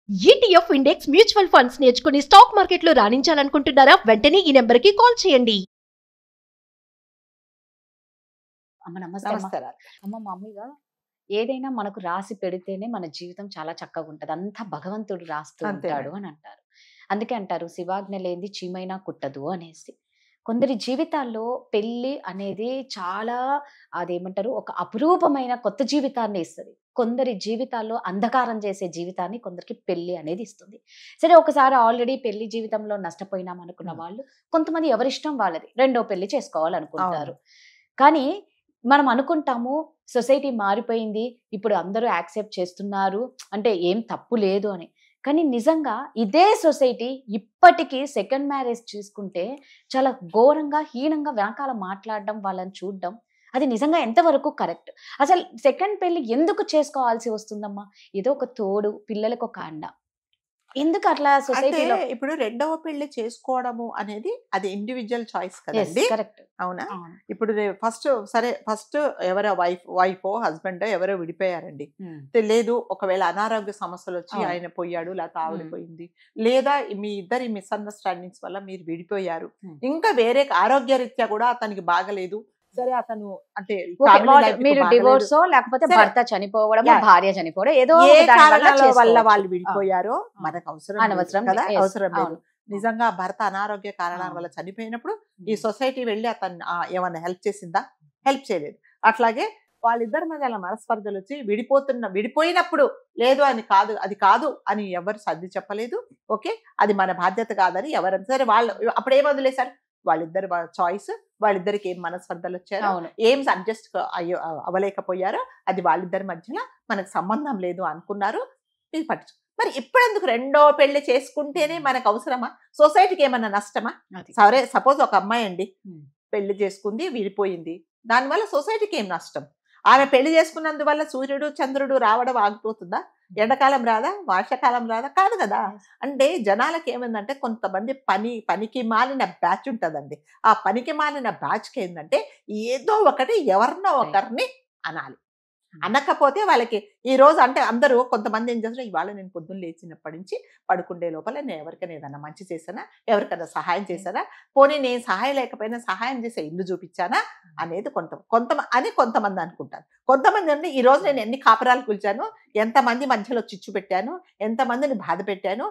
ETF index mutual funds నేర్చుకుని stock మార్కెట్లో రాణించాలనుకుంటున్నారా? వెంటనే ఈ నెంబర్కి కాల్ చేయండి. అమ్మ నమస్తే అమ్మ. నమస్కారాలు. అమ్మ మామూలుగా ఏదైనా మనకు రాసి పెడితేనే మన జీవితం చాలా చక్కగా ఉంటది. అంతా భగవంతుడు రాస్తూ అంతేనండి. ఉంటాడు అని అంటారు. అందుకే అంటారు శివాజ్ఞ లేనిది చీమైనా కుట్టదు అనేసి. కొందరి జీవితాల్లో పెళ్లి అనేది చాలా అదేమంటారు ఒక అపురూపమైన కొత్త జీవితాన్ని ఇస్తది. కొందరి జీవితాల్లో అంధకారం చేసే జీవితాన్ని కొందరికి పెళ్లి అనేది ఇస్తుంది. సరే ఒకసారి ఆల్రెడీ పెళ్లి జీవితంలో నష్టపోయినాం అనుకున్న వాళ్ళు కొంతమంది ఎవరిష్టం వాళ్ళది రెండో పెళ్లి చేసుకోవాలనుకుంటారు. కానీ మనం అనుకుంటాము సొసైటీ మారిపోయింది, ఇప్పుడు అందరూ యాక్సెప్ట్ చేస్తున్నారు అంటే ఏం తప్పు లేదు అని. కానీ నిజంగా ఇదే సొసైటీ ఇప్పటికీ సెకండ్ మ్యారేజ్ చూసుకుంటే చాలా ఘోరంగా హీనంగా వెనకాల మాట్లాడడం వాళ్ళని చూడడం అది నిజంగా ఎంతవరకు కరెక్ట్? అసలు సెకండ్ పెళ్లి ఎందుకు చేసుకోవాల్సి వస్తుందమ్మా? ఏదో ఒక తోడు, పిల్లలకు ఒక అండ, ఎందుకు అట్లా అంటే సొసైటీలో? ఇప్పుడు రెండవ పెళ్లి చేసుకోవడము అనేది అది ఇండివిజువల్ చాయిస్ కదండి, కరెక్ట్. అవునా? ఇప్పుడు ఫస్ట్ ఎవరో వైఫో హస్బెండ్ ఎవరో విడిపోయారండి. లేదు ఒకవేళ అనారోగ్య సమస్యలు వచ్చి అవును. ఆయన పోయాడు లేకపోతే ఆవిడ పోయింది, లేదా మీ ఇద్దరి మిస్అండర్స్టాండింగ్స్ వల్ల మీరు విడిపోయారు, ఇంకా వేరే ఆరోగ్యరీత్యా కూడా అతనికి బాగలేదు, సరే అతను అంటే family life కి మీరు బాగలేదు. డివోర్స్ లేకపోతే సరే. భర్త చనిపోవడం, Yeah. భార్య చనిపోవడం, ఏదో ఏ ఒక దాని వల్ల కారణాల వల్ల చేసుకోవచ్చు. వాళ్ళు విడిపోయారో మనకు అవసరం అనవసరం లేదు కదా, yes, అవసరం లేదు. అవును. నిజంగా భర్త అనారోగ్య కారణాల వల్ల చనిపోయినప్పుడు ఈ సొసైటీ వెళ్ళి అతను ఏమన్నా హెల్ప్ చేసిందా? హెల్ప్ చేయలేదు. అట్లాగే వాళ్ళిద్దరి మధ్య అలా మనస్పర్ధలు వచ్చి విడిపోయినప్పుడు లేదు అని కాదు అది కాదు అని ఎవరు సర్ది చెప్పలేదు. ఓకే, అది మన బాధ్యత కాదని ఎవరైనా సరే వాళ్ళు అప్పుడు ఏం వదిలేశారు? వాళ్ళిద్దరు చాయిస్, వాళ్ళిద్దరికి ఏం మనస్పర్ధలు వచ్చారు, అవును. ఏం అడ్జస్ట్ అవ్వలేకపోయారో అది వాళ్ళిద్దరి మధ్యలో మనకు సంబంధం లేదు అనుకున్నారు. ఇది పట్టించు మరి ఇప్పుడెందుకు రెండో పెళ్లి చేసుకుంటేనే మనకు అవసరమా? సొసైటీకి ఏమన్నా నష్టమా? అది. సరే సపోజ్ ఒక అమ్మాయి అండి Hmm. పెళ్లి చేసుకుంది, విడిపోయింది, దానివల్ల సొసైటీకి ఏం నష్టం? ఆమె పెళ్లి చేసుకున్నందువల్ల సూర్యుడు చంద్రుడు రావడం ఆగిపోతుందా? ఎండాకాలం రాదా? వర్షాకాలం రాదా? కాదు కదా. అంటే జనాలకి ఏమైందంటే కొంతమంది పనికి మాలిన బ్యాచ్ ఉంటుందండి. ఆ పనికి మాలిన బ్యాచ్కి ఏంటంటే ఏదో ఒకటి ఎవరినో ఒకరిని అనాలి. అనకపోతే వాళ్ళకి ఈ రోజు అంటే అందరూ కొంతమంది ఏం చేస్తారు, ఇవాళ నేను పొద్దున్న లేచినప్పటి నుంచి పడుకుండే లోపల నేను ఎవరికైనా ఏదన్నా మంచి చేశానా, ఎవరికైనా సహాయం చేశానా, పోనీ నేను సహాయం లేకపోయినా సహాయం చేసే ఇల్లు చూపించానా అనేది కొంతమంది అనుకుంటారు. కొంతమంది అంటే ఈ రోజు నేను ఎన్ని కాపురాలు కూల్చాను, ఎంతమంది మధ్యలో చిచ్చు పెట్టాను, ఎంతమందిని బాధ పెట్టాను,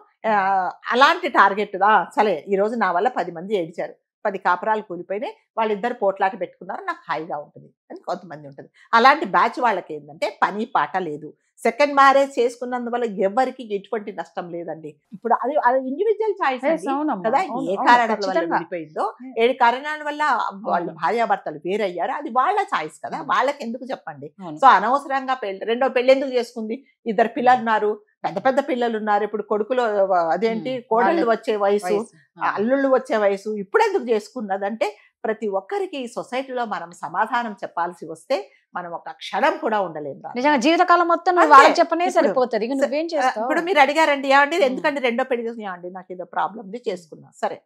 అలాంటి టార్గెట్ సరే ఈ రోజు నా వల్ల 10 మంది ఏడిచారు, 10 కాపురాలు కూలిపోయినాయి, వాళ్ళిద్దరు పోట్లాట పెట్టుకున్నారు, నాకు హాయిగా ఉంటుంది అని కొంతమంది ఉంటుంది. అలాంటి బ్యాచ్ వాళ్ళకి ఏంటంటే పని పాట లేదు. సెకండ్ మ్యారేజ్ చేసుకున్నందువల్ల ఎవరికి ఎటువంటి నష్టం లేదండి. ఇప్పుడు అది ఇండివిజువల్ చాయిస్ కదా. ఏ కారణాల వల్ల విడిపోయిందో, ఏ కారణాల వల్ల వాళ్ళు భార్యాభర్తలు వేరయ్యారో అది వాళ్ళ చాయిస్ కదా, వాళ్ళకి ఎందుకు చెప్పండి. సో అనవసరంగా రెండో పెళ్లి ఎందుకు చేసుకుంది? 2 పిల్లలు ఉన్నారు, పెద్ద పెద్ద పిల్లలు ఉన్నారు, ఇప్పుడు కొడుకులు అదేంటి కోడళ్ళు వచ్చే వయసు, అల్లుళ్ళు వచ్చే వయసు, ఇప్పుడెందుకు చేసుకున్నదంటే ప్రతి ఒక్కరికి ఈ సొసైటీలో మనం సమాధానం చెప్పాల్సి వస్తే మనం ఒక క్షణం కూడా ఉండలేము. నిజంగా జీవితకాలం మొత్తం నువ్వు వాళ్ళకి చెప్పనే సరిపోతుంది. ఇక నువ్వేం చేస్తావు? ఇప్పుడు మీరు అడిగారండి ఏమండి ఎందుకంటే రెండో పెళ్లి చేసుకుని, ఏమండి నాకు ఏదో ప్రాబ్లం ఉంది చేసుకున్నా, సరే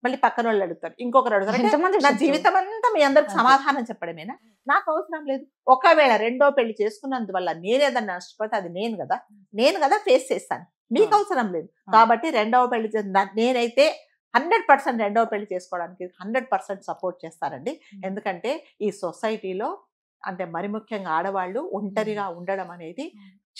మళ్ళీ పక్కన వాళ్ళు అడుగుతారు, ఇంకొకరు అడుగుతారు, నా జీవితం అంతా మీ అందరికి సమాధానం చెప్పడమేనా? నాకు అవసరం లేదు. ఒకవేళ రెండో పెళ్లి చేసుకున్నందువల్ల నేనేదన్నా నష్టపోతే అది నేను కదా ఫేస్ చేస్తాను, మీకు అవసరం లేదు. కాబట్టి రెండవ పెళ్లి నేనైతే 100% రెండవ పెళ్లి చేసుకోవడానికి 100% సపోర్ట్ చేస్తారండి. ఎందుకంటే ఈ సొసైటీలో అంటే మరి ముఖ్యంగా ఆడవాళ్ళు ఒంటరిగా ఉండడం అనేది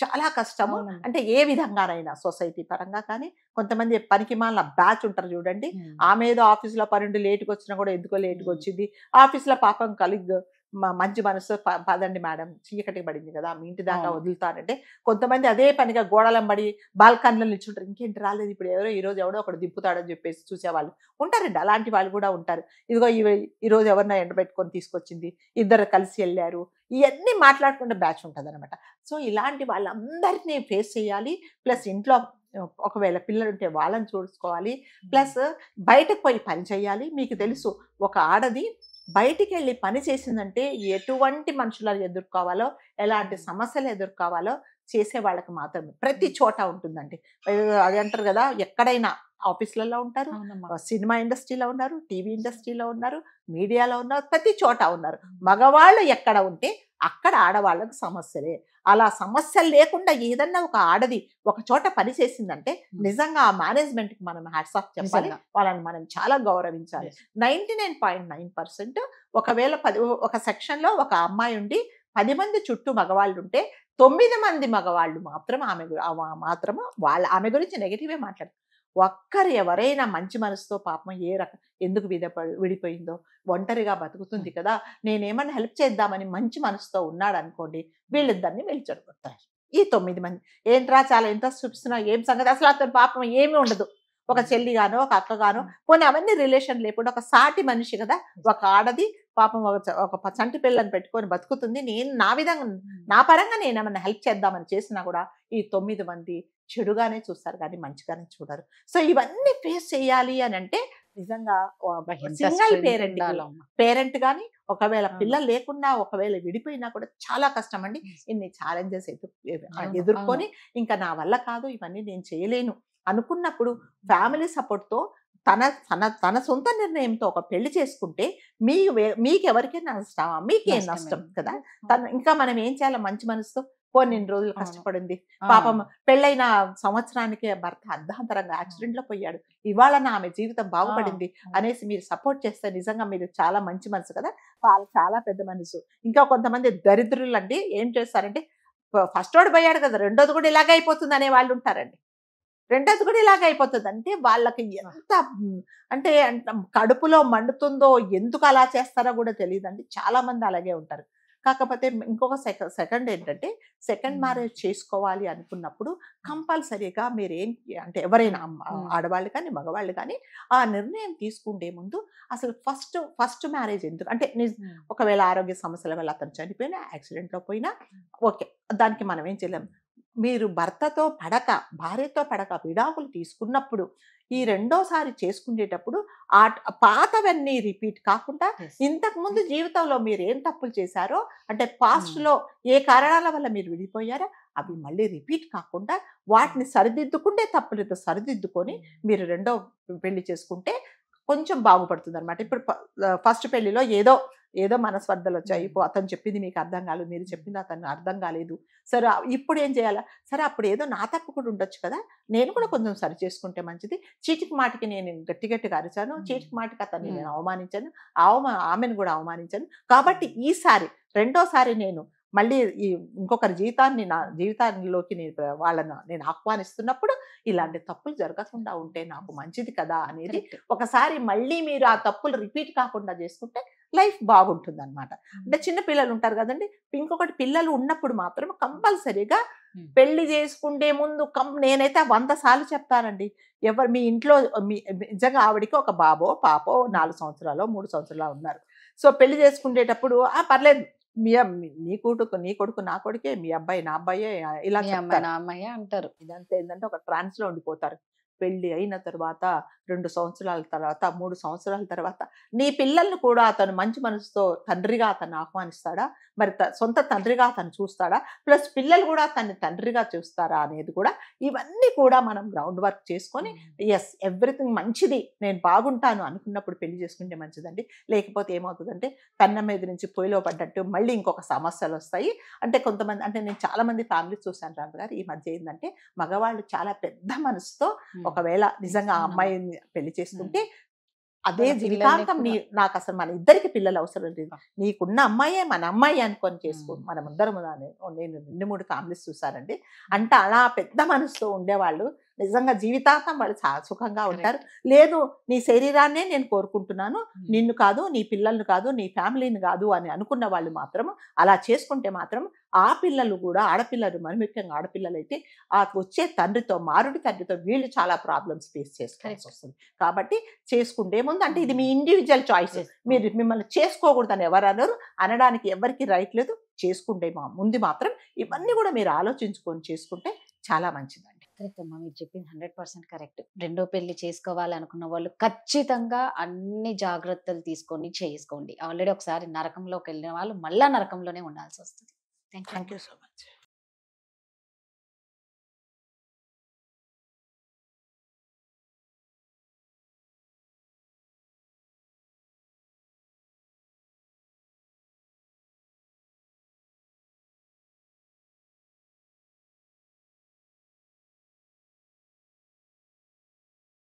చాలా కష్టము. అంటే ఏ విధంగానైనా సొసైటీ పరంగా కానీ, కొంతమంది పనికి మాలిన బ్యాచ్ ఉంటారు చూడండి, ఆమె ఏదో ఆఫీసులో పనుండి లేటుగా వచ్చినా కూడా ఎందుకో లేటుగా వచ్చింది, ఆఫీసులో పాపం కలిగ్ మంచి మనసు పదండి మేడం చీకటి పడింది కదా మీ ఇంటి దాకా వదులుతానంటే, కొంతమంది అదే పనిగా గోడలంబడి బాల్కన్లో నిల్చుంటారు, ఇంకేంటి రాలేదు ఇప్పుడు ఈరోజు ఎవడో ఒకడు దింపుతాడని చెప్పేసి చూసేవాళ్ళు ఉంటారండి. అలాంటి వాళ్ళు కూడా ఉంటారు. ఇదిగో ఈరోజు ఎవరినో ఎండబెట్టుకొని తీసుకొచ్చింది, ఇద్దరు కలిసి వెళ్ళారు, ఇవన్నీ మాట్లాడుకుంటే బ్యాచ్ ఉంటుంది అనమాట. సో ఇలాంటి వాళ్ళందరినీ ఫేస్ చేయాలి. ప్లస్ ఇంట్లో ఒకవేళ పిల్లలు ఉంటే వాళ్ళని చూసుకోవాలి, ప్లస్ బయటకు పోయి పని చేయాలి. మీకు తెలుసు ఒక ఆడది బయటికి వెళ్ళి పని చేసిందంటే ఎటువంటి మనుషులను ఎదుర్కోవాలో, ఎలాంటి సమస్యలు ఎదుర్కోవాలో చేసే వాళ్ళకి మాత్రమే ప్రతి చోట ఉంటుందండి. అది అంటారు కదా, ఎక్కడైనా ఆఫీసులలో ఉంటారు, సినిమా ఇండస్ట్రీలో ఉన్నారు, టీవీ ఇండస్ట్రీలో ఉన్నారు, మీడియాలో ఉన్నారు, ప్రతి చోట ఉన్నారు. మగవాళ్ళు ఎక్కడ ఉంటే అక్కడ ఆడవాళ్ళకు సమస్యలే. అలా సమస్యలు లేకుండా ఏదన్నా ఒక ఆడది ఒక చోట పని చేసిందంటే నిజంగా ఆ మేనేజ్మెంట్కి మనం హ్యాట్స్ ఆఫ్ చెప్పాలి, వాళ్ళని మనం చాలా గౌరవించాలి. 99.9% ఒకవేళ ఒక సెక్షన్లో ఒక అమ్మాయి ఉండి 10 మంది చుట్టూ మగవాళ్ళు ఉంటే 9 మంది మగవాళ్ళు మాత్రం ఆమె గురించి నెగిటివే మాట్లాడతారు. ఒక్కరు ఎవరైనా మంచి మనసుతో పాపం ఎందుకు విడిపోయిందో, ఒంటరిగా బతుకుతుంది కదా, నేనేమన్నా హెల్ప్ చేద్దామని మంచి మనసుతో ఉన్నాడు అనుకోండి, వీళ్ళిద్దరిని వీళ్ళు చెడగొడతారు. ఈ 9 మంది ఏంట్రా చాలా ఇంట్రెస్ట్ చూపిస్తున్నావు, ఏం సంగతి, అసలు అతను పాపం ఏమీ ఉండదు, ఒక చెల్లిగానో ఒక అక్కగానో, పోనీ అవన్నీ రిలేషన్ లేకుండా ఒక సాటి మనిషి కదా, ఒక ఆడది పాపం ఒక చంటి పిల్లని పెట్టుకొని బతుకుతుంది, నేను నా విధంగా నా పరంగా నేనేమన్నా హెల్ప్ చేద్దామని చేసినా కూడా ఈ 9 మంది చెడుగానే చూస్తారు కానీ మంచిగానే చూడరు. సో ఇవన్నీ ఫేస్ చేయాలి అని అంటే నిజంగా సింగిల్ పేరెంట్ కానీ, ఒకవేళ పిల్లలు లేకుండా ఒకవేళ విడిపోయినా కూడా చాలా కష్టం అండి. ఇన్ని ఛాలెంజెస్ ఎదుర్కొని ఇంకా నా వల్ల కాదు ఇవన్నీ నేను చేయలేను అనుకున్నప్పుడు ఫ్యామిలీ సపోర్ట్తో తన సొంత నిర్ణయంతో ఒక పెళ్లి చేసుకుంటే మీకెవరికైనా నష్టమా, మీకేం నష్టం కదా. ఇంకా మనం ఏం చేయాలి, మంచి మనసుతో కొన్ని రోజులు కష్టపడింది, పాపం పెళ్ళైన సంవత్సరానికి భర్త అర్ధాంతరంగా యాక్సిడెంట్ లో పోయాడు, ఇవాళ ఆమె జీవితం బాగుపడింది అనేసి మీరు సపోర్ట్ చేస్తే నిజంగా మీరు చాలా మంచి మనసు కదా, చాలా పెద్ద మనసు. ఇంకా కొంతమంది దరిద్రులు అండి ఏం చేస్తారంటే, ఫస్ట్ వాడు పోయాడు కదా రెండోది కూడా ఇలాగే అయిపోతుంది అనే వాళ్ళు ఉంటారండి. రెండోది కూడా ఇలాగ అయిపోతుంది అంటే వాళ్ళకి ఎంత అంటే కడుపులో మండుతుందో, ఎందుకు అలా చేస్తారో కూడా తెలియదండి. చాలా మంది అలాగే ఉంటారు. కాకపోతే ఇంకొక సెకండ్ ఏంటంటే, సెకండ్ మ్యారేజ్ చేసుకోవాలి అనుకున్నప్పుడు కంపల్సరీగా మీరేం అంటే ఎవరైనా ఆడవాళ్ళు కానీ మగవాళ్ళు కానీ ఆ నిర్ణయం తీసుకుంటే ముందు అసలు ఫస్ట్ మ్యారేజ్ ఎందుకు అంటే, ఒకవేళ ఆరోగ్య సమస్యల వల్ల అతను చనిపోయినా, యాక్సిడెంట్లో పోయినా ఓకే, దానికి మనం ఏం చేయలేం. మీరు భార్యతో పడక విడాకులు తీసుకున్నప్పుడు ఈ రెండోసారి చేసుకునేటప్పుడు ఆ పాతవన్నీ రిపీట్ కాకుండా, ఇంతకుముందు జీవితంలో మీరు ఏం తప్పులు చేశారో అంటే పాస్ట్లో ఏ కారణాల వల్ల మీరు విడిపోయారో అవి మళ్ళీ రిపీట్ కాకుండా వాటిని తప్పులతో సరిదిద్దుకొని మీరు రెండో పెళ్లి చేసుకుంటే కొంచెం బాగుపడుతుంది అనమాట. ఇప్పుడు ఫస్ట్ పెళ్లిలో ఏదో మనస్పర్ధలు వచ్చాయి, అతను చెప్పింది మీకు అర్థం కాలేదు, మీరు చెప్పింది అతను అర్థం కాలేదు, సరే ఇప్పుడు ఏం చేయాలా, సరే అప్పుడు ఏదో నా తప్పు కూడా ఉండొచ్చు కదా, నేను కూడా కొంచెం సరి చేసుకుంటే మంచిది. చీటికి మాటికి నేను గట్టిగా అరిచాను, చీటికి మాటికి అతన్ని నేను అవమానించాను, ఆమెను కూడా అవమానించాను, కాబట్టి రెండోసారి నేను మళ్ళీ ఇంకొకరి నా జీవితాల్లోకి నేను ఆహ్వానిస్తున్నప్పుడు ఇలాంటి తప్పులు జరగకుండా ఉంటే నాకు మంచిది కదా అనేది ఒకసారి మళ్ళీ మీరు ఆ తప్పులు రిపీట్ కాకుండా చేసుకుంటే లైఫ్ బాగుంటుంది అనమాట. అంటే చిన్న పిల్లలు ఉంటారు కదండి, ఇంకొకటి పిల్లలు ఉన్నప్పుడు మాత్రం కంపల్సరీగా పెళ్లి చేసుకుంటే ముందు నేనైతే 100 సార్లు చెప్తానండి. మీ ఇంట్లో నిజంగా ఆవిడికి ఒక బాబో పాపో 4 సంవత్సరాలు 3 సంవత్సరాలు ఉన్నారు. సో పెళ్లి చేసుకునేటప్పుడు పర్లేదు, నీ కొడుకు నా కొడుకే, మీ అబ్బాయి నా అబ్బాయే, ఇలా అంటారు. ఇదంతా ఏంటంటే ఒక ట్రాన్స్ లో ఉండిపోతారు. పెళ్లి అయిన తర్వాత 2 సంవత్సరాల తర్వాత 3 సంవత్సరాల తర్వాత నీ పిల్లల్ని కూడా అతను మంచి మనసుతో తండ్రిగా అతను ఆహ్వానిస్తాడా, మరి సొంత తండ్రిగా అతను చూస్తాడా, ప్లస్ పిల్లలు కూడా తన్ని తండ్రిగా చూస్తారా అనేది కూడా, ఇవన్నీ కూడా మనం గ్రౌండ్ వర్క్ చేసుకొని ఎవ్రీథింగ్ మంచిది నేను బాగుంటాను అనుకున్నప్పుడు పెళ్లి చేసుకుంటే మంచిదండి. లేకపోతే ఏమవుతుందంటే కన్నం మీద నుంచి పొయ్యిలో పడ్డట్టు మళ్ళీ ఇంకొక సమస్యలు వస్తాయి. అంటే కొంతమంది అంటే నేను చాలా మంది ఫ్యామిలీస్ చూశాను రామ్ గారు, ఈ మధ్య ఏంటంటే మగవాళ్ళు చాలా పెద్ద మనసుతో ఒకవేళ నిజంగా ఆ అమ్మాయిని పెళ్లి చేసుకుంటే అదే జీవితాంతం నాకు అసలు మన ఇద్దరికి పిల్లలు అవసరం లేదు, నీకున్న అమ్మాయే మన అమ్మాయి అనుకొని చేసుకో, మనం అందరం నేను 2-3 ఫ్యామిలీస్ చూసానండి. అంటే అలా పెద్ద మనసులో ఉండేవాళ్ళు నిజంగా జీవితాంతం వాళ్ళు సుఖంగా ఉంటారు. లేదు నీ శరీరాన్నే నేను కోరుకుంటున్నాను, నిన్ను కాదు, నీ పిల్లల్ని కాదు, నీ ఫ్యామిలీని కాదు అని అనుకున్న వాళ్ళు మాత్రం అలా చేసుకుంటే మాత్రం ఆ పిల్లలు కూడా ఆడపిల్లలు, మరి ముఖ్యంగా ఆడపిల్లలు అయితే ఆ వచ్చే మారుడి తండ్రితో వీళ్ళు చాలా ప్రాబ్లమ్స్ ఫేస్ చేసుకోవాల్సి వస్తుంది. కాబట్టి చేసుకుంటే ముందు అంటే ఇది మీ ఇండివిజువల్ చాయిస్, మీరు మిమ్మల్ని చేసుకోకూడదని ఎవరు అనడానికి ఎవరికి రైట్ లేదు. చేసుకుంటే ముందు మాత్రం ఇవన్నీ కూడా మీరు ఆలోచించుకొని చేసుకుంటే చాలా మంచిదండి. కరెక్ట్ అమ్మా, మీరు చెప్పింది 100% కరెక్ట్. రెండో పెళ్లి చేసుకోవాలనుకున్న వాళ్ళు ఖచ్చితంగా అన్ని జాగ్రత్తలు తీసుకొని చేసుకోండి. ఆల్రెడీ ఒకసారి నరకంలోకి వెళ్ళిన వాళ్ళు మళ్ళా నరకంలోనే ఉండాల్సి వస్తుంది. Thank you so much.